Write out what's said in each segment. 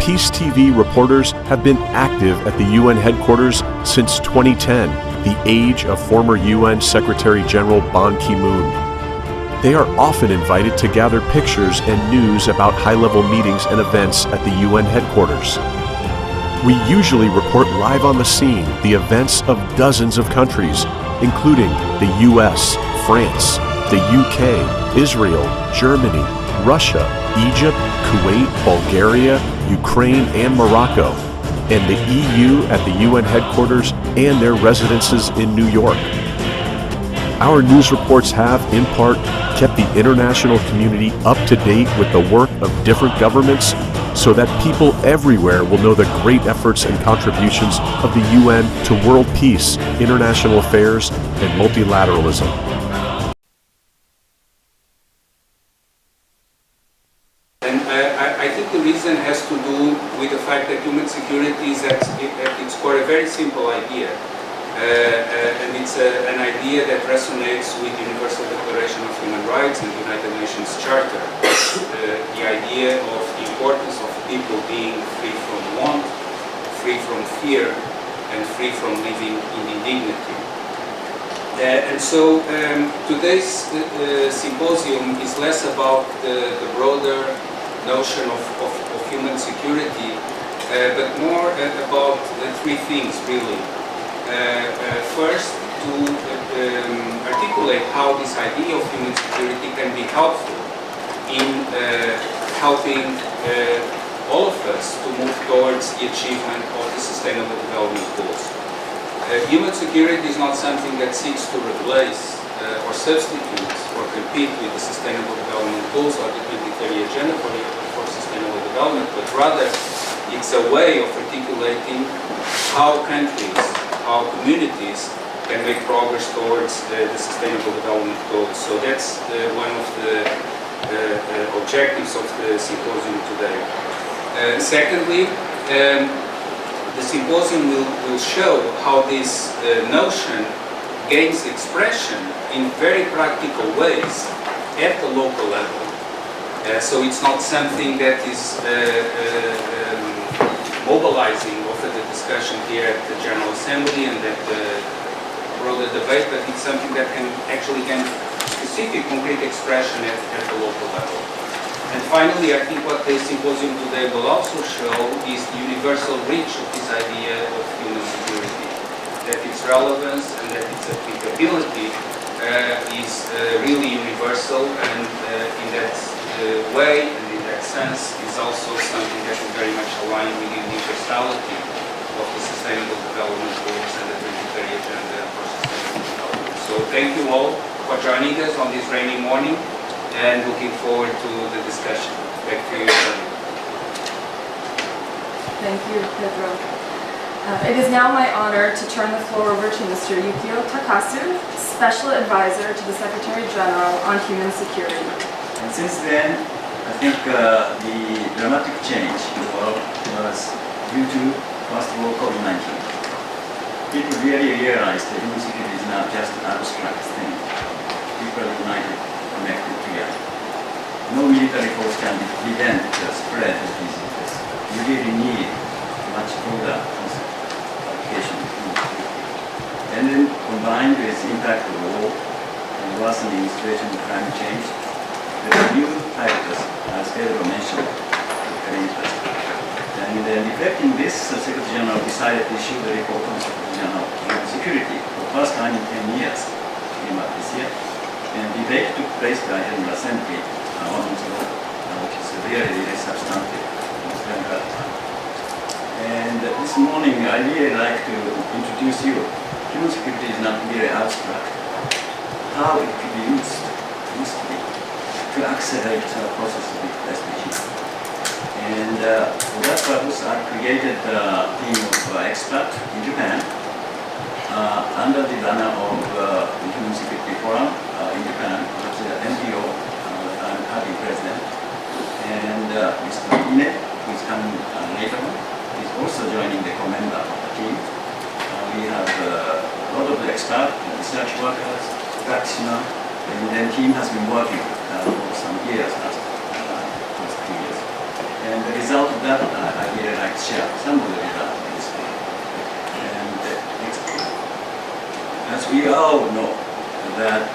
Peace TV reporters have been active at the UN headquarters since 2010, the age of former UN Secretary General Ban Ki-moon. They are often invited to gather pictures and news about high-level meetings and events at the UN headquarters. We usually report live on the scene the events of dozens of countries, including the US, France, the UK, Israel, Germany, Russia, Egypt, Kuwait, Bulgaria, Ukraine, and Morocco, and the EU at the UN headquarters and their residences in New York. Our news reports have, in part, kept the international community up to date with the work of different governments so that people everywhere will know the great efforts and contributions of the UN to world peace, international affairs, and multilateralism. I think the reason has to do with the fact that human security is at its core a very simple idea. And it's an idea that resonates with the Universal Declaration of Human Rights and the United Nations Charter. The idea of the importance of people being free from want, free from fear, and free from living in indignity. And so today's symposium is less about the broader notion of human security, but more about three things, really. First, to articulate how this idea of human security can be helpful in helping all of us to move towards the achievement of the Sustainable Development Goals. Human security is not something that seeks to replace or substitute or compete with the Sustainable Development Goals or the 2030 Agenda for Sustainable Development, but rather it's a way of articulating how countries, how communities can make progress towards the Sustainable Development Goals. So that's one of the objectives of the symposium today. Secondly, the symposium will show how this notion gains expression in very practical ways at the local level. So it's not something that is mobilizing over the discussion here at the General Assembly and at the broader debate, but it's something that can actually gain specific, concrete expression at the local level. And finally, I think what the symposium today will also show is the universal reach of this idea of human security, that its relevance and that its applicability is really universal, and in that way and in that sense is also something that is very much aligned with the universality of the Sustainable Development Goals and the 2030 Agenda for Sustainable Development. So thank you all for joining us on this rainy morning, and looking forward to the discussion. Back to you, Shani. Thank you, Pedro. It is now my honor to turn the floor over to Mr. Yukio Takasu, Special Advisor to the Secretary General on Human Security. And since then, I think the dramatic change in the world was due to, first of all, COVID-19. People really realized that human security is not just an abstract thing. People are united, connected together. No military force can prevent the spread of diseases. You really need much broader application of human security. And then combined with the impact of war and worsening situation of climate change, there are new factors, as Pedro mentioned, very interesting. And reflecting this, the Secretary General decided to issue the report on Secretary General of Human Security for the first time in 10 years, in this year. And debate took place by the General Assembly 1 month ago, which is really substantive. It's very gratifying. And this morning, I really like to introduce you. Human security is not really abstract. How it could be used to accelerate the process of SDGs. And for that purpose, I created a team of experts in Japan under the banner of the Human Security Forum in Japan, which is an NGO I'm having president. And Mr. Ine, who is coming later on, is also joining the co-member of the team. We have a lot of the experts, research workers, practitioners, and then the team has been working for some years, last 2 years. And the result of that, I we all know that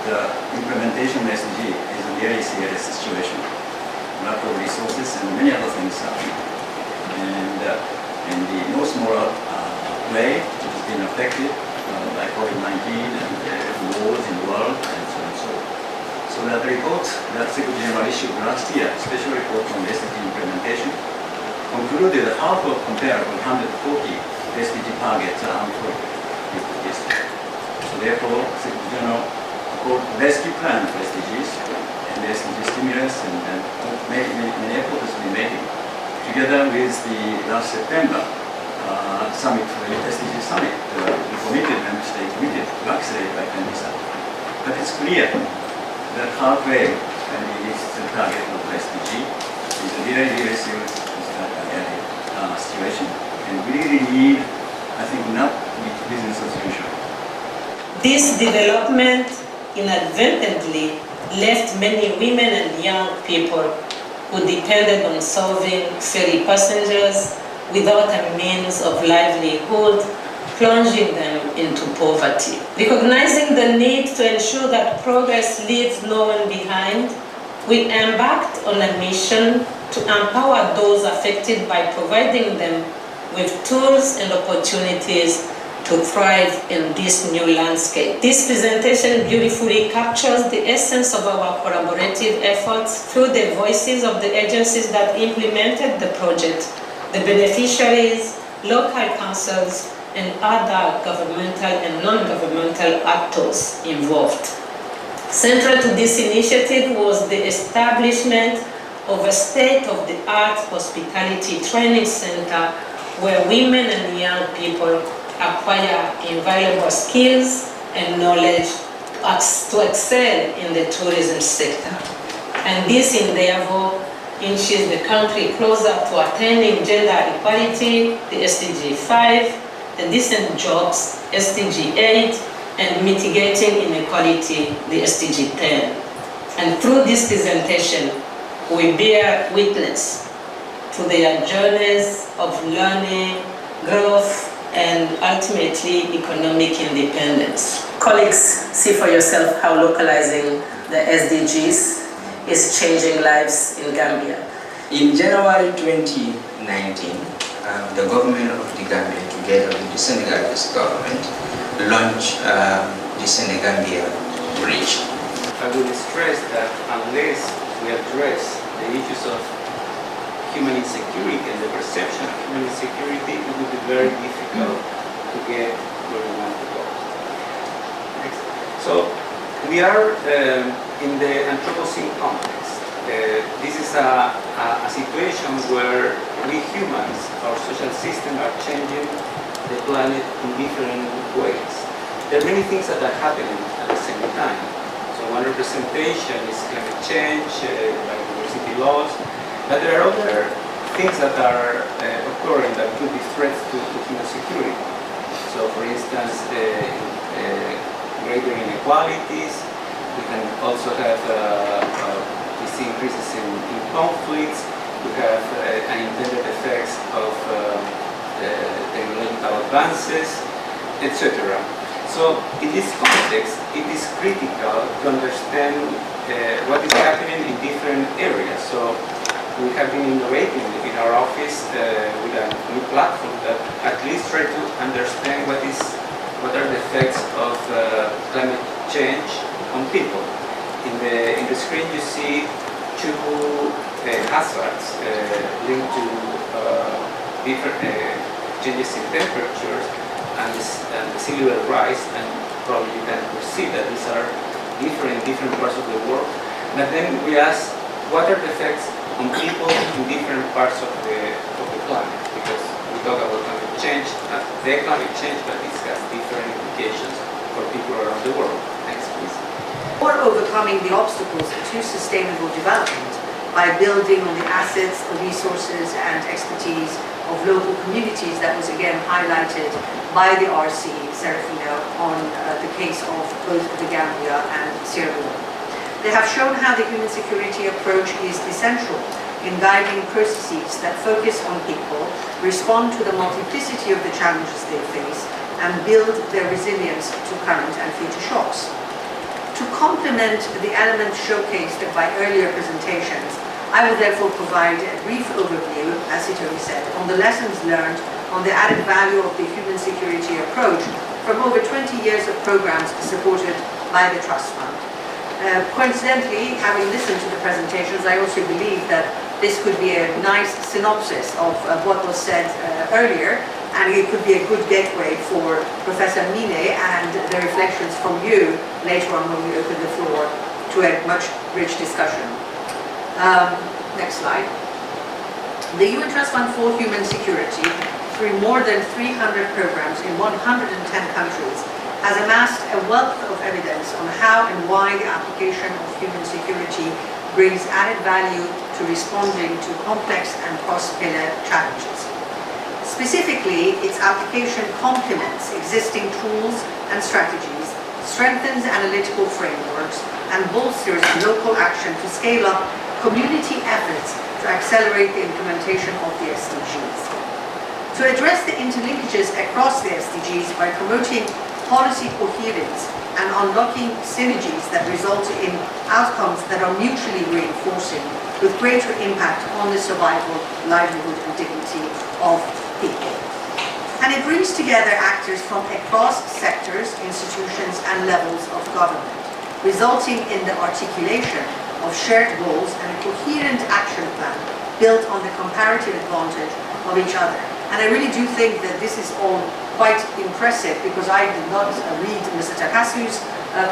implementation of SDG is a very serious situation. Lack of resources and many other things happen. And in the no smaller way, it has been affected by COVID-19 and wars in the world and so on and so on. So that report that Secretary General issued last year, special report on SDG implementation, concluded half of comparable 140 SDG targets are unfulfilled. So therefore, Secretary General called rescue plan for SDGs and the SDG stimulus and many efforts have been made. Together with the last September summit, the SDG summit, the committed member state committed to accelerate by 20%. But it's clear that halfway and reach the target of SDG is a very, very serious situation, and we really need, I think, not business as usual. This development inadvertently left many women and young people who depended on serving ferry passengers without a means of livelihood, plunging them into poverty. Recognizing the need to ensure that progress leaves no one behind, we embarked on a mission to empower those affected by providing them with tools and opportunities to thrive in this new landscape. This presentation beautifully captures the essence of our collaborative efforts through the voices of the agencies that implemented the project, the beneficiaries, local councils, and other governmental and non-governmental actors involved. Central to this initiative was the establishment of a state-of-the-art hospitality training center where women and young people acquire invaluable skills and knowledge to excel in the tourism sector. And this endeavor inches the country closer to attaining gender equality, the SDG 5, the decent jobs, SDG 8, and mitigating inequality, the SDG 10. And through this presentation, we bear witness to their journeys of learning, growth, and ultimately economic independence. Colleagues, see for yourself how localizing the SDGs is changing lives in Gambia. In January 2019, the government of the Gambia, together with the Senegalese government, launched the Senegambia Bridge. I would stress that unless we address the issues of human insecurity and the perception of human insecurity, it would be very difficult to get where we want to go. Next. So we are in the Anthropocene context. This is a situation where we humans, our social system, are changing the planet in different ways. There are many things that are happening at the same time. So one representation is climate change, biodiversity loss, but there are other things that are occurring that could be threats to human security. So for instance, greater inequalities. We can also have we see increases in conflicts. We have unintended effects of technological advances, etc. So in this context, it is critical to understand what is happening in different areas. So we have been innovating in our office with a new platform that at least try to understand what are the effects of climate change on people. In the screen you see two hazards linked to different changes in temperatures and the sea level rise, and probably you can perceive that these are different in different parts of the world. But then we ask, what are the effects on people in different parts of the planet? Because we talk about climate change, the climate change, but it has different implications for people around the world. Next, please. Or overcoming the obstacles to sustainable development by building on the assets, the resources and expertise of local communities that was again highlighted by the RC, Serafina, on the case of both the Gambia and Sierra Leone. They have shown how the human security approach is essential in guiding processes that focus on people, respond to the multiplicity of the challenges they face, and build their resilience to current and future shocks. To complement the elements showcased by earlier presentations, I will therefore provide a brief overview, as Hitori said, on the lessons learned on the added value of the human security approach from over 20 years of programs supported by the Trust Fund. Coincidentally, having listened to the presentations, I also believe that this could be a nice synopsis of what was said earlier, and it could be a good gateway for Professor Mine and the reflections from you later on when we open the floor to a much rich discussion. Next slide. The UN Trust Fund for Human Security, through more than 300 programs in 110 countries, has amassed a wealth of evidence on how and why the application of human security brings added value to responding to complex and cross-pillar challenges. Specifically, its application complements existing tools and strategies, strengthens analytical frameworks, and bolsters local action to scale up community efforts to accelerate the implementation of the SDGs. To address the interlinkages across the SDGs by promoting policy coherence and unlocking synergies that result in outcomes that are mutually reinforcing with greater impact on the survival, livelihood and dignity of people. And it brings together actors from across sectors, institutions and levels of government, resulting in the articulation of shared goals and a coherent action plan built on the comparative advantage of each other. And I really do think that this is all quite impressive, because I did not read Mr. Takasu's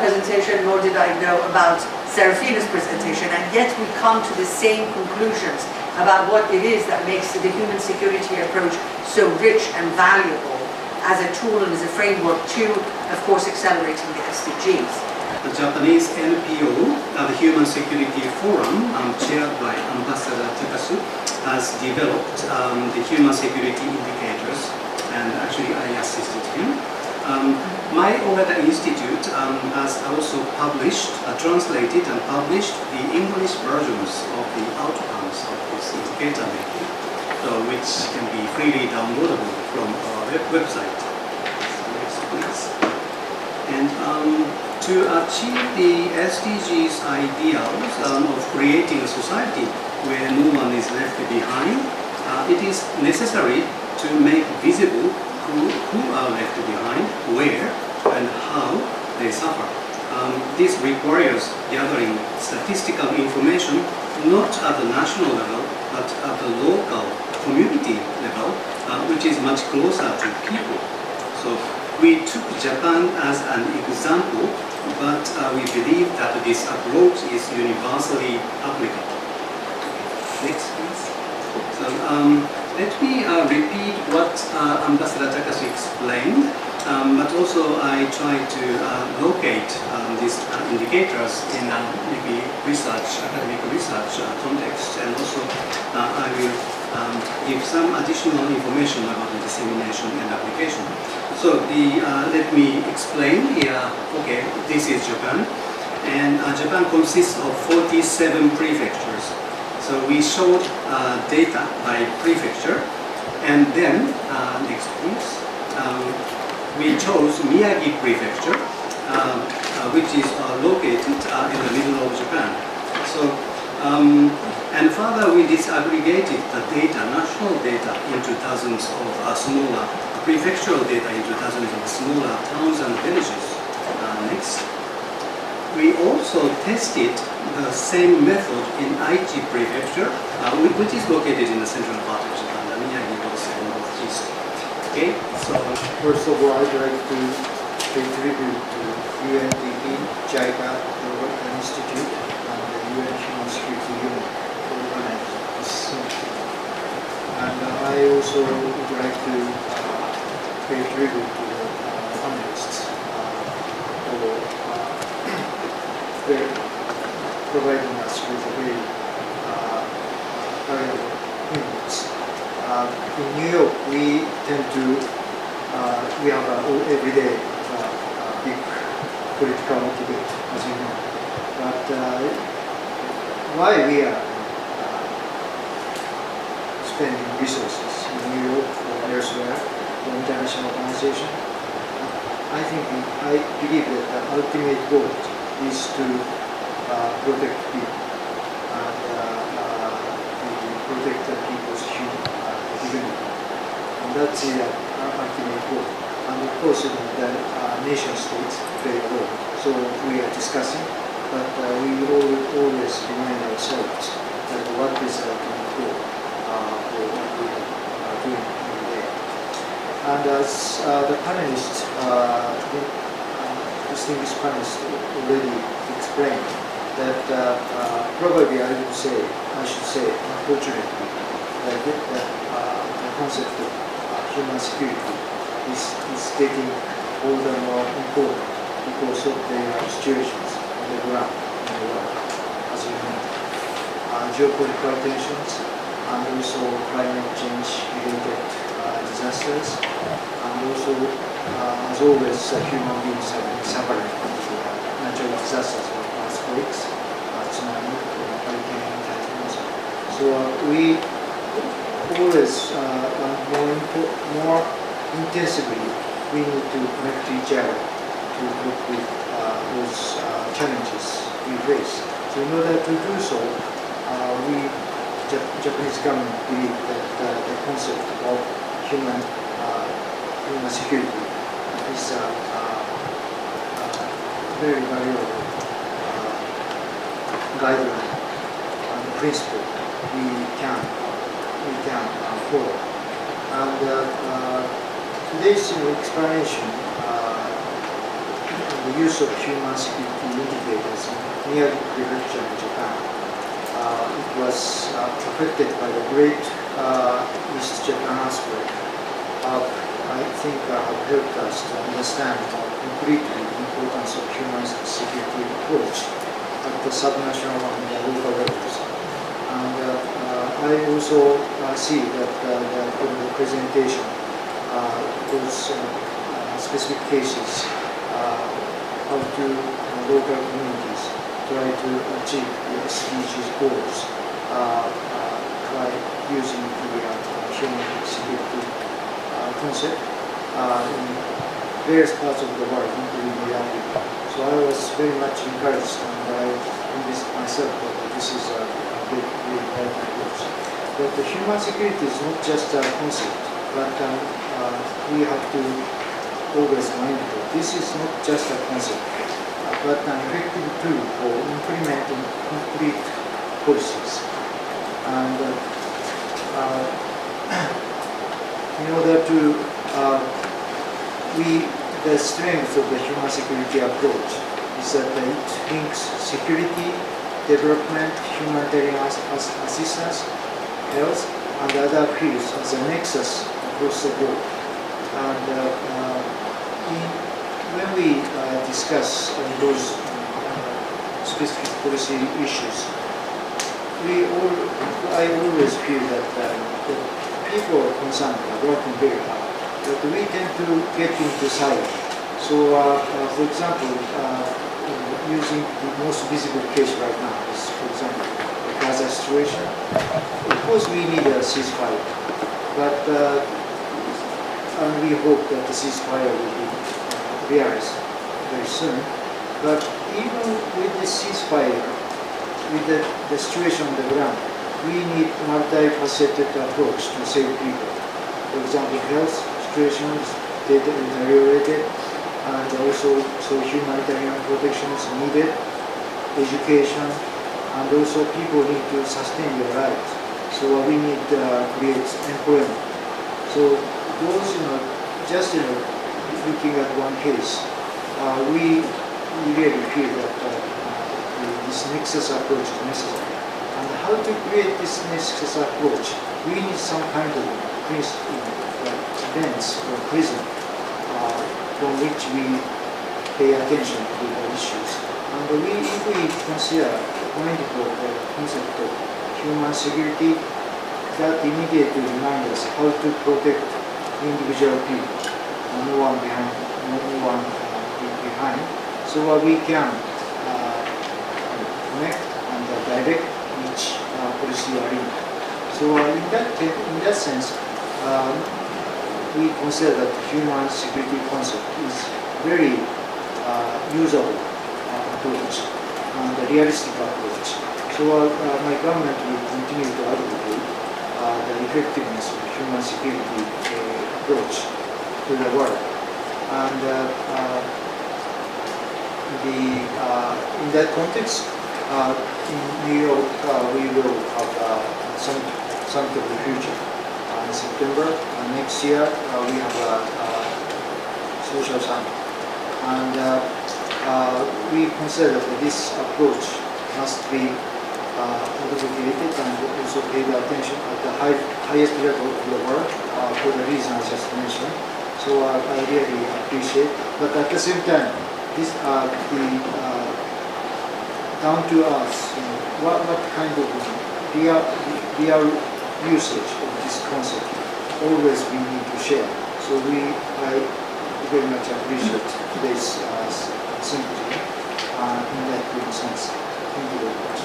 presentation, nor did I know about Serafina's presentation, and yet we come to the same conclusions about what it is that makes the human security approach so rich and valuable as a tool and as a framework to, of course, accelerating the SDGs. The Japanese NPO, the Human Security Forum, chaired by Ambassador Takasu, has developed the human security indicators, and actually I assisted him. My Ogata Institute has also published, translated and published the English versions of the outcomes of this indicator making, which can be freely downloadable from our website. Next, please. And to achieve the SDGs ideals of creating a society where no one is left behind, it is necessary to make visible who are left behind, where and how they suffer. This requires gathering statistical information not at the national level but at the local community level, which is much closer to people. So we took Japan as an example, but we believe that this approach is universally applicable. Next, please. So let me repeat what Ambassador Takashi explained, but also I try to locate these indicators in maybe research, academic research context, and also I will give some additional information about the dissemination and application. So let me explain here. Okay, this is Japan, and Japan consists of 47 prefectures. So we showed data by prefecture, and then next please. We chose Miyagi Prefecture, which is located in the middle of Japan. So and further we disaggregated the data, national data, into dozens of smaller prefectural data into dozens of smaller towns and villages. Next. We also tested the same method in Aichi Prefecture, which is located in the central part of Japan. The Miyagi was in the northeast. Okay, so first of all, I'd like to pay tribute to UNDP, JICA, the World Institute, and the UN Human Security Unit for organizing this symposium. And I also would like to pay tribute to the panelists for providing us with a very valuable inputs. In New York, we tend to, we have every day a big political debate, as you know. But why we are spending resources in New York or elsewhere for international organization, I believe that the ultimate goal is to protect people and protect the people's dignity. And that's the ultimate goal. And of course, the nation states play a role. So we are discussing, but we always remind ourselves that what is the ultimate goal for what we are doing every day. And as the panelists, distinguished panelists already explained, that probably I should say, unfortunately, that the concept of human security is getting more and more important because of the situations on the ground in the world, as you know. Geopolitical tensions and also climate change related disasters, and also, as always, human beings have been suffering from natural disasters like earthquakes, tsunami, hurricane, typhoons. So we always more intensively we need to connect to each other to cope with those challenges we face. So in order to do so, Japanese government believe that the concept of human security is a very valuable guideline and principle we can follow. And today's explanation on the use of human security indicators in near prefecture in Japan. It was affected by the Great East Japan earthquake. I think have helped us to understand more completely the importance of human security approach at the subnational and the local levels. And I also see that from the presentation, those specific cases, how to local communities try to achieve the SDGs goals by using the human security concept in various parts of the world, including Africa. So I was very much encouraged, and I convinced myself that this is a very important approach. But the human security is not just a concept, but we have to always mind that this is not just a concept, but an effective tool for implementing concrete policies. And in order to the strength of the human security approach is that it links security, development, humanitarian assistance, health, and other fields as a nexus across the board. And when we discuss those specific policy issues, I always feel that the people concerned are working very hard, but we tend to get into silence. So, for example, using the most visible case right now is, for example, the Gaza situation. Of course, we need a ceasefire, but and we hope that the ceasefire will be realized very soon. But even with the ceasefire, with the situation on the ground, we need multifaceted approach to save people. For example, health situation is deteriorated, and also humanitarian protection is needed, education, and also people need to sustain their lives. So we need to create employment. So those, just looking at one case, we really feel that this nexus approach is necessary. And how to create this nexus approach, we need some kind of events or prism from which we pay attention to the issues. And if we consider mindful the concept of human security, that immediately reminds us how to protect individual people, no one behind. So we can connect and direct each policy arena. So in that sense, we consider that human security concept is very usable approach and a realistic approach. So my government will continue to advocate the effectiveness of human security approach to the world. And in that context, in New York, we will have some Summit of the Future in September. Next year, we have a social summit. And we consider that this approach must be advocated and also paid attention at the highest level of the world for the reason I just mentioned. So I really appreciate. But at the same time, this down to us, what kind of real usage of this concept always we need to share. So I very much appreciate today's symposium in that good sense. Thank you very much.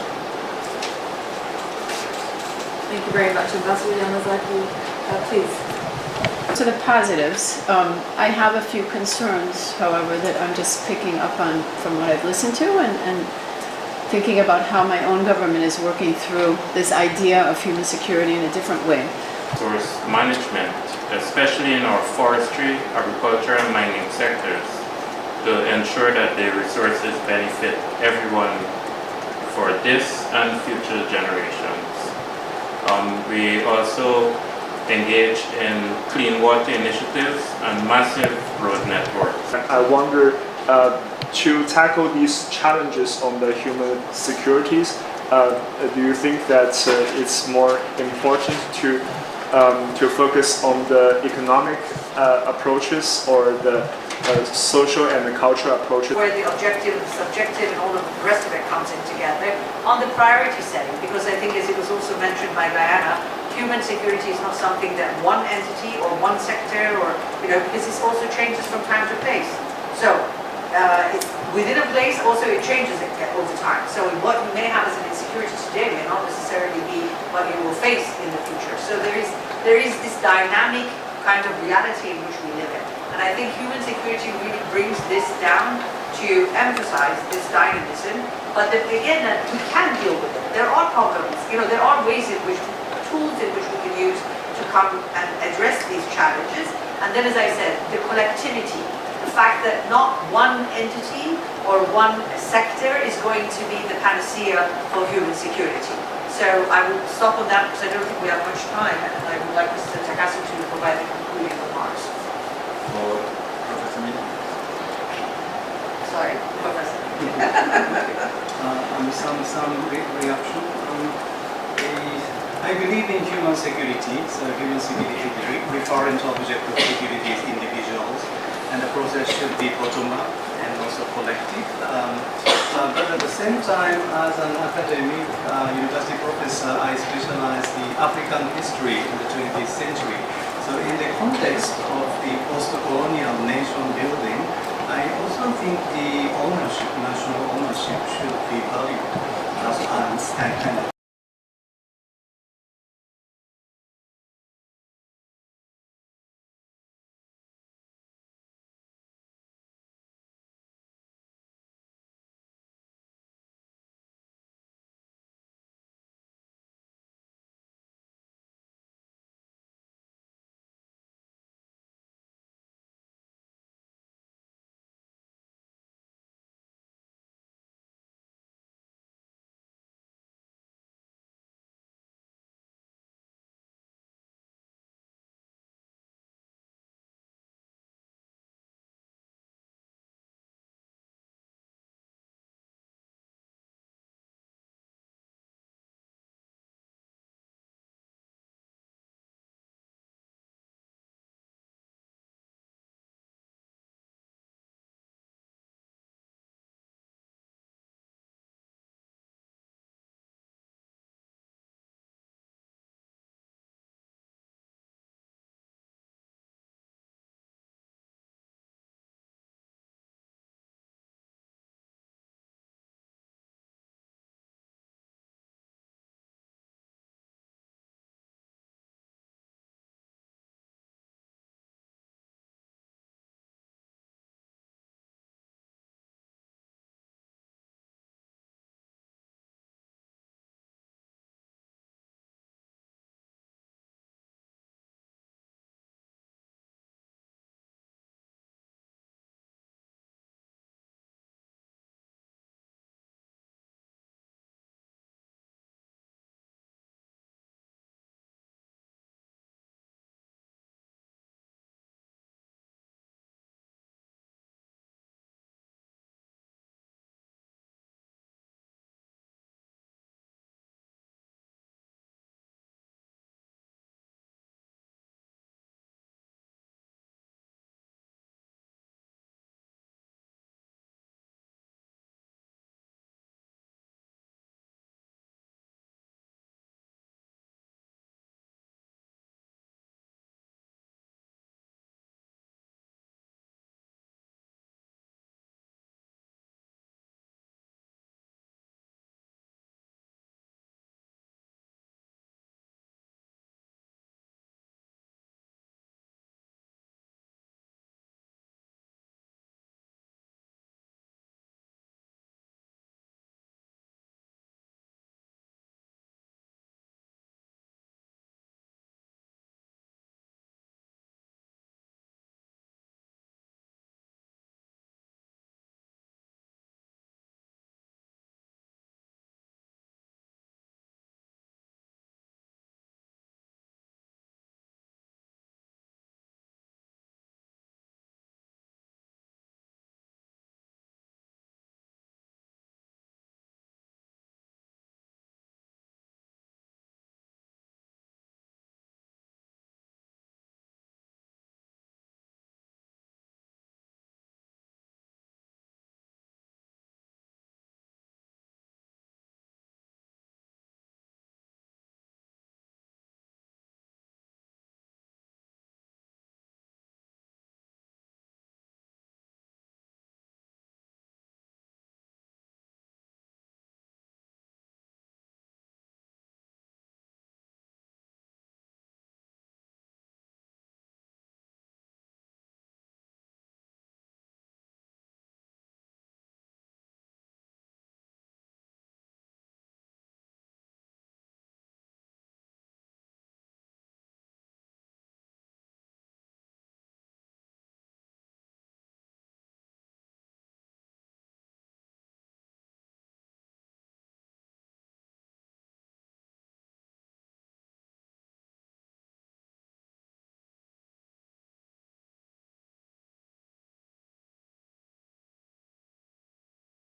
Thank you very much. Ambassador Yamazaki, please. To the positives, I have a few concerns, however, that I'm just picking up on from what I've listened to and thinking about how my own government is working through this idea of human security in a different way. Resource management, especially in our forestry, agriculture and mining sectors, to ensure that the resources benefit everyone for this and future generations. We also engage in clean water initiatives and massive road networks. I wonder, to tackle these challenges on the human securities, do you think that it's more important to focus on the economic approaches or the social and the cultural approaches? Where the objective, the subjective, and all of the rest of it comes in together on the priority setting, because I think, as it was also mentioned by Diana, human security is not something that one entity or one sector or, because this also changes from time to place. So within a place also it changes over time. So what you may have as an insecurity today may not necessarily be what you will face in the future. So there is this dynamic kind of reality in which we live in. And I think human security really brings this down to emphasize this dynamism, but that again, that we can deal with it. There are problems, there are ways in which, tools in which we can use to come and address these challenges. And then, as I said, the collectivity, the fact that not one entity or one sector is going to be the panacea for human security. So I will stop on that because I don't think we have much time, and I would like Mr. Takasu to provide the concluding remarks. Professor Miller. Sorry, Professor. Some reaction. I believe in human security, so human security referring to object of security is individuals, and the process should be bottom-up and also collective. But at the same time, as an academic university professor, I specialize in African history in the 20th century. So in the context of the post-colonial nation building, I also think the ownership, national ownership, should be valued as kind of